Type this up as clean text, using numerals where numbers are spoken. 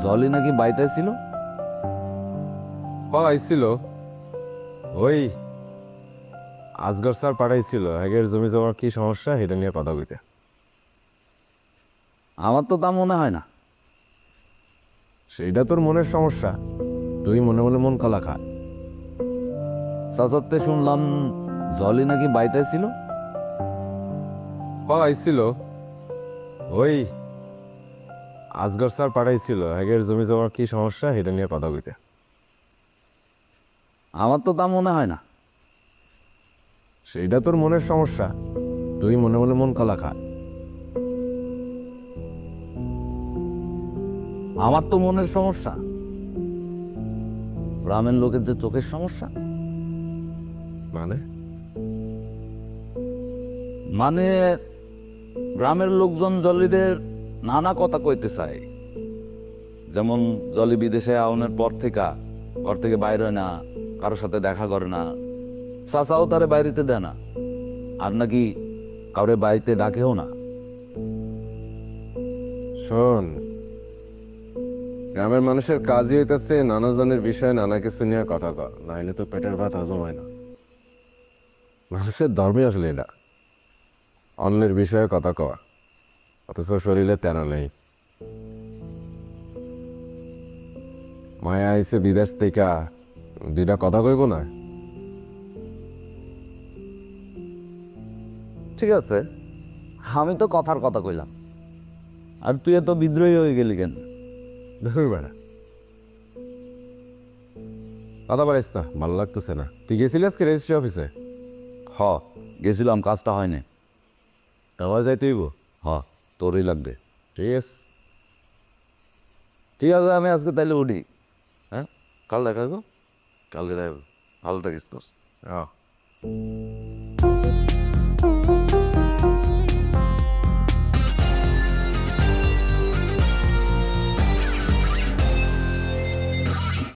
জলি নাকি বাইতে ছিল। আইছিল ওই আজগর স্যার পাঠাইছিল আগের জমি জমার কি সমস্যা এটা নিয়ে কথা কইতে। আমার তো তা মনে হয় না। সেইটা তোর মনের সমস্যা, তুই মনে মনে মন কলা খা। চাচাতে শুনলাম জলি নাকি বাইতে ছিল। আইছিল ওই আজগর স্যার পাঠাইছিল আগের জমি জমার কি সমস্যা এটা নিয়ে কথা কইতে। আমার তো তা মনে হয় না। সেইটা তোর মনের সমস্যা, তুই মনে মনে মন কলা খা। আমার তো মনের সমস্যা, গ্রামের লোকের যে চোখের সমস্যা। মানে মানে গ্রামের লোকজন জলিদের নানা কথা কইতে চায়। যেমন জলি বিদেশে আউনের পর থেকে ঘর থেকে বাইরে হয় না, কারোর সাথে দেখা করে না, চাচাও তারে বাইরেতে দেয় না, আর নাকি কাউরে বাড়িতে ডাকেও না। শোন, গ্রামের মানুষের কাজই হইতেছে নানা জনের বিষয়ে নানা কিছু নিয়ে কথা কর, নাইলে তো পেটের ভাত হজম হয় না। মানুষের ধর্মই আসলে এটা, অন্যের বিষয়ে কথা কওয়া, অথচ শরীরে তেনা নেই। মায়া আইসে বিদেশ থেকে, দুইটা কথা কইব না? ঠিক আছে, আমি তো কথার কথা কইলাম, আর তুই এত বিদ্রোহী হয়ে গেলি কেন? ধুর বেড়া, কথা পারিস না, ভালো লাগতেছে না। তুই গেছিলি আজকে রেজিস্ট্রি অফিসে? হ, গেছিলাম, কাজটা হয়নি। আমার যাইতে হইব। হ, তোরই লাগবে। ঠিক আছে। ঠিক আছে, আমি আজকে তাইলে উঠি। হ্যাঁ, কাল দেখা গো। কালকে দেখা, ভালো থাকিস তোর। আহ